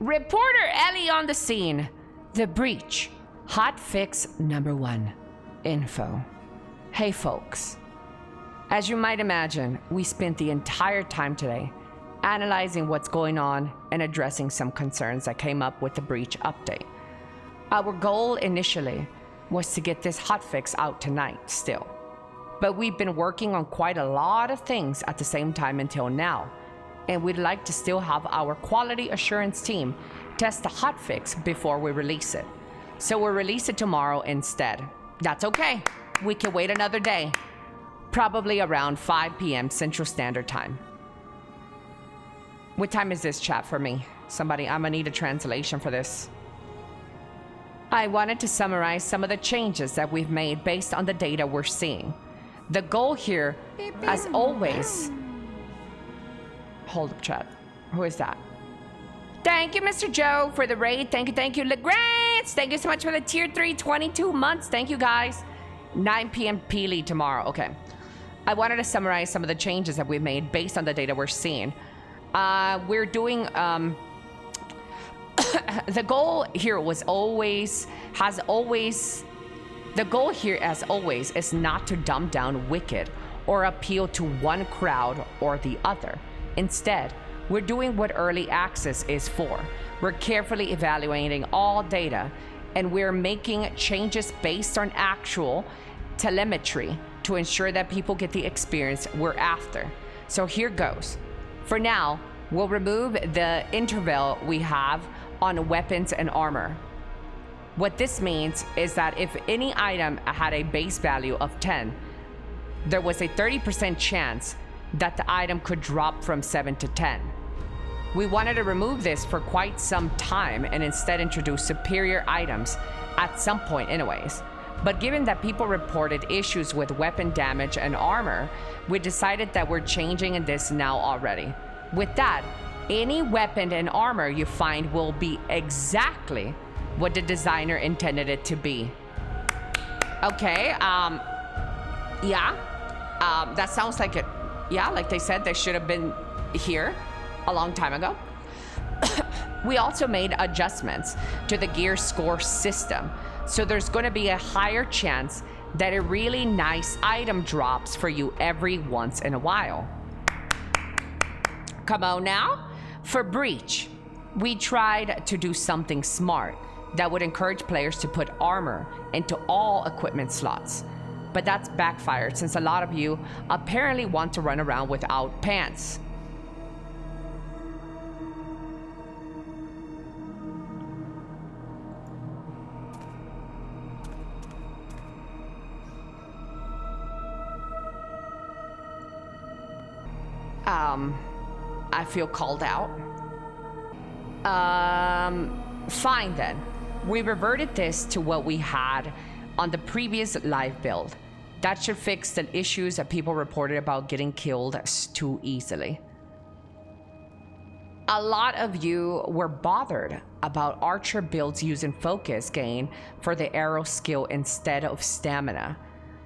Reporter Elly on the scene. The breach. Hotfix number 1. Info. Hey folks. As you might imagine, we spent the entire time today analyzing what's going on and addressing some concerns that came up with the breach update. Our goal initially was to get this hotfix out tonight still, but we've been working on quite a lot of things at the same time until now, and we'd like to still have our quality assurance team test the hotfix before we release it. So we'll release it tomorrow instead. That's okay. We can wait another day. Probably around 5 p.m. Central Standard Time. What time is this, chat, for me? Somebody, I'm gonna need a translation for this. I wanted to summarize some of the changes that we've made based on the data we're seeing. The goal here, as always... Hold up, chat. Who is that? Thank you, Mr. Joe, for the raid. Thank you, LeGrant. Thank you so much for the tier 3, 22 months. Thank you, guys. 9 p.m. Peely tomorrow. Okay. I wanted to summarize some of the changes that we've made based on the data we're seeing. We're doing... the goal here as always, is not to dumb down Wicked or appeal to one crowd or the other. Instead, we're doing what early access is for. We're carefully evaluating all data, and we're making changes based on actual telemetry to ensure that people get the experience we're after. So here goes. For now, we'll remove the interval we have on weapons and armor. What this means is that if any item had a base value of 10, there was a 30% chance that the item could drop from 7 to 10. We wanted to remove this for quite some time and instead introduce superior items at some point anyways. But given that people reported issues with weapon damage and armor, we decided that we're changing this now already. With that, any weapon and armor you find will be exactly what the designer intended it to be. Okay, that sounds like it. Yeah, like they said, they should have been here a long time ago. We also made adjustments to the gear score system, so there's going to be a higher chance that a really nice item drops for you every once in a while. Come on now. For Breach, we tried to do something smart that would encourage players to put armor into all equipment slots. But that's backfired since a lot of you apparently want to run around without pants. I feel called out. Fine then. We reverted this to what we had on the previous live build. That should fix the issues that people reported about getting killed too easily. A lot of you were bothered about Archer builds using focus gain for the arrow skill instead of stamina.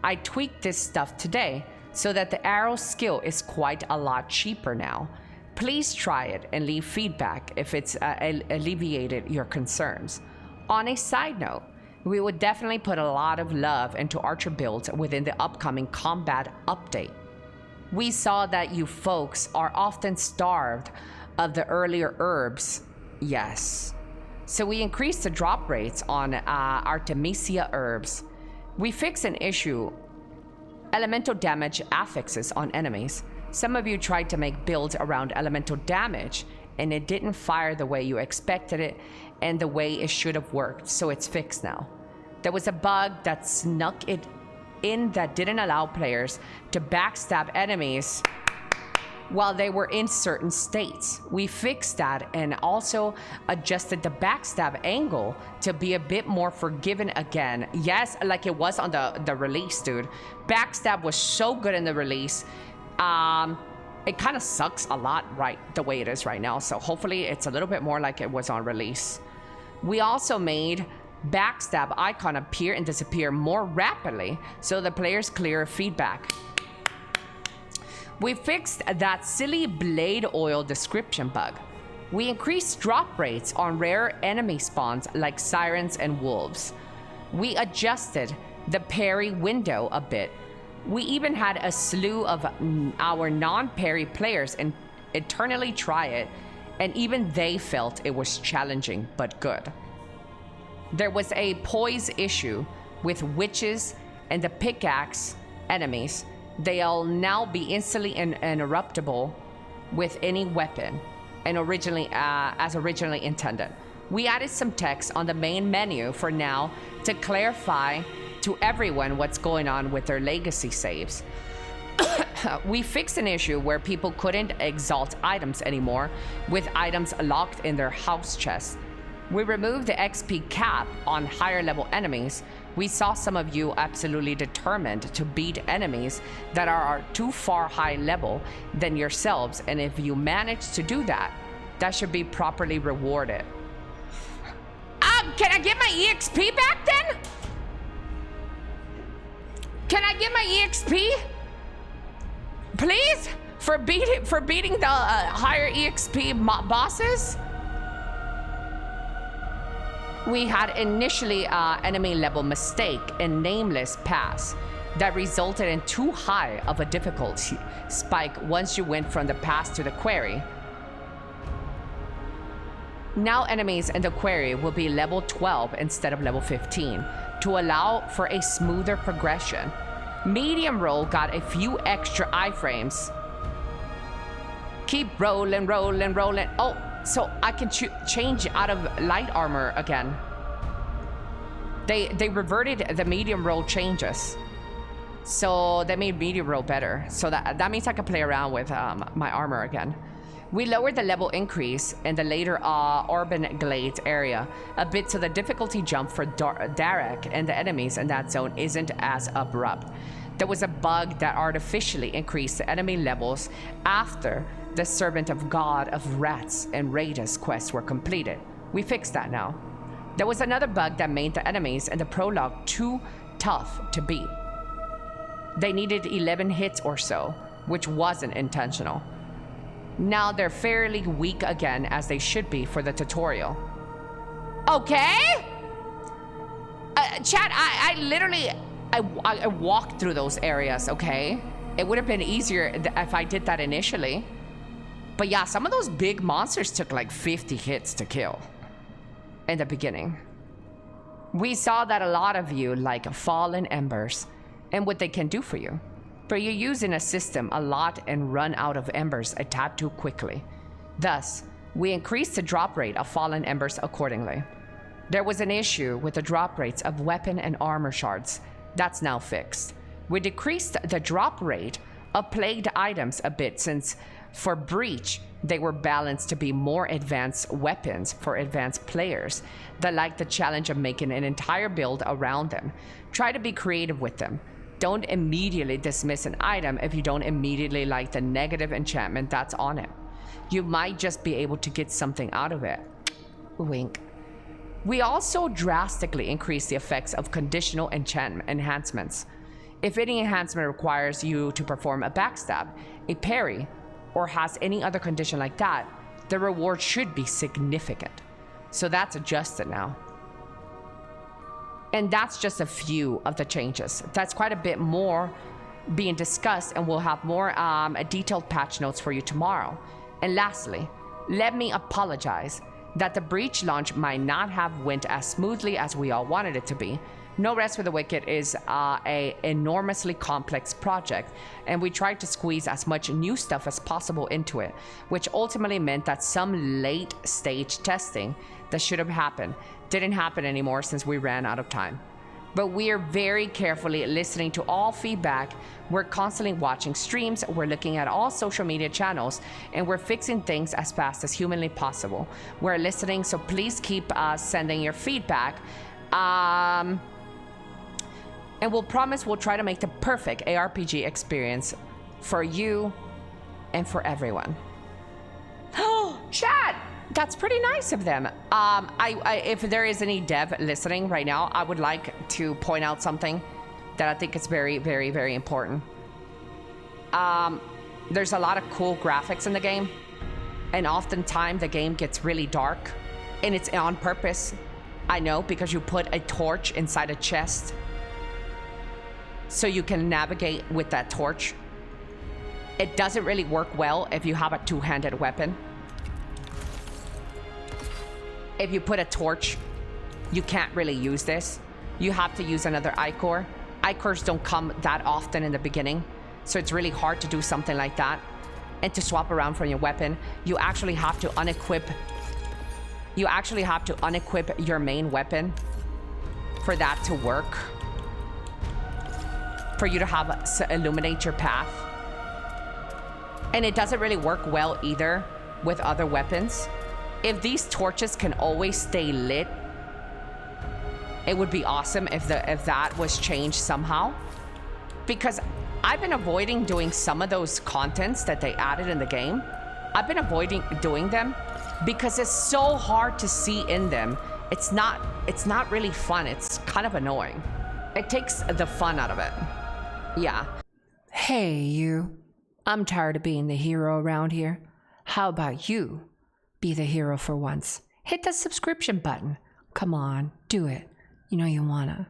I tweaked this stuff today so that the arrow skill is quite a lot cheaper now. Please try it and leave feedback if it's alleviated your concerns. On a side note, we would definitely put a lot of love into Archer builds within the upcoming combat update. We saw that you folks are often starved of the earlier herbs. Yes. So we increased the drop rates on Artemisia herbs. We fixed an issue, elemental damage affixes on enemies. Some of you tried to make builds around elemental damage and it didn't fire the way you expected it and the way it should have worked, so it's fixed now. There was a bug that snuck it in that didn't allow players to backstab enemies while they were in certain states. We fixed that and also adjusted the backstab angle to be a bit more forgiving again. Yes, like it was on the release, dude. Backstab was so good in the release. It kind of sucks a lot right the way it is right now, so hopefully it's a little bit more like it was on release. We also made backstab icon appear and disappear more rapidly so the players clear feedback. We fixed that silly blade oil description bug. We increased drop rates on rare enemy spawns like sirens and wolves. We adjusted the parry window a bit. We even had a slew of our non-parry players eternally try it, and even they felt it was challenging but good. There was a poise issue with witches and the pickaxe enemies. They'll now be instantly interruptible with any weapon, and as originally intended. We added some text on the main menu for now to clarify to everyone what's going on with their legacy saves. We fixed an issue where people couldn't exalt items anymore with items locked in their house chests. We removed the XP cap on higher level enemies. We saw some of you absolutely determined to beat enemies that are too far high level than yourselves, and if you manage to do that, that should be properly rewarded. Can I get my EXP back then? Can I get my EXP? Please? For beating the higher EXP bosses? We had initially enemy level mistake in Nameless Pass that resulted in too high of a difficulty spike once you went from the pass to the quarry. Now enemies in the quarry will be level 12 instead of level 15 to allow for a smoother progression. Medium roll got a few extra iframes. Keep rolling, rolling, rolling. Oh, so I can change out of light armor again. They reverted the medium roll changes. So they made medium roll better. So that means I can play around with my armor again. We lowered the level increase in the later Urban Glades area a bit so the difficulty jump for Derek and the enemies in that zone isn't as abrupt. There was a bug that artificially increased the enemy levels after the Servant of God of Rats and Raiders quests were completed. We fixed that now. There was another bug that made the enemies in the prologue too tough to beat. They needed 11 hits or so, which wasn't intentional. Now they're fairly weak again, as they should be for the tutorial. Okay? Chat, I literally walked through those areas, okay? It would have been easier if I did that initially. But yeah, some of those big monsters took like 50 hits to kill in the beginning. We saw that a lot of you like Fallen Embers and what they can do for you. But you're using a system a lot and run out of embers a tad too quickly. Thus, we increased the drop rate of Fallen Embers accordingly. There was an issue with the drop rates of weapon and armor shards. That's now fixed. We decreased the drop rate of plagued items a bit since for Breach, they were balanced to be more advanced weapons for advanced players that like the challenge of making an entire build around them. Try to be creative with them. Don't immediately dismiss an item if you don't immediately like the negative enchantment that's on it. You might just be able to get something out of it. Wink. We also drastically increased the effects of conditional enhancements. If any enhancement requires you to perform a backstab, a parry, or has any other condition like that, the reward should be significant. So that's adjusted now. And that's just a few of the changes. That's quite a bit more being discussed, and we'll have more detailed patch notes for you tomorrow. And lastly, let me apologize that the Breach launch might not have went as smoothly as we all wanted it to be. No Rest for the Wicked is a enormously complex project, and we tried to squeeze as much new stuff as possible into it, which ultimately meant that some late stage testing that should have happened didn't happen anymore since we ran out of time. But we are very carefully listening to all feedback. We're constantly watching streams, we're looking at all social media channels, and we're fixing things as fast as humanly possible. We're listening, so please keep sending your feedback. And we'll promise we'll try to make the perfect ARPG experience for you and for everyone. Oh, chat! That's pretty nice of them. If there is any dev listening right now, I would like to point out something that I think is very, very, very important. There's a lot of cool graphics in the game, And oftentimes the game gets really dark, and it's on purpose. I know, because you put a torch inside a chest so you can navigate with that torch. It doesn't really work well if you have a two-handed weapon. If you put a torch, you can't really use this. You have to use another ichor. Ichors don't come that often in the beginning, so it's really hard to do something like that. And to swap around from your weapon, you actually have to unequip. You actually have to unequip your main weapon for that to work. For you to have illuminate your path. And it doesn't really work well either with other weapons. If these torches can always stay lit, it would be awesome if that was changed somehow. Because I've been avoiding doing some of those contents that they added in the game. I've been avoiding doing them because it's so hard to see in them. It's not really fun. It's kind of annoying. It takes the fun out of it. Yeah. Hey, you. I'm tired of being the hero around here. How about you be the hero for once? Hit the subscription button. Come on, do it. You know you wanna.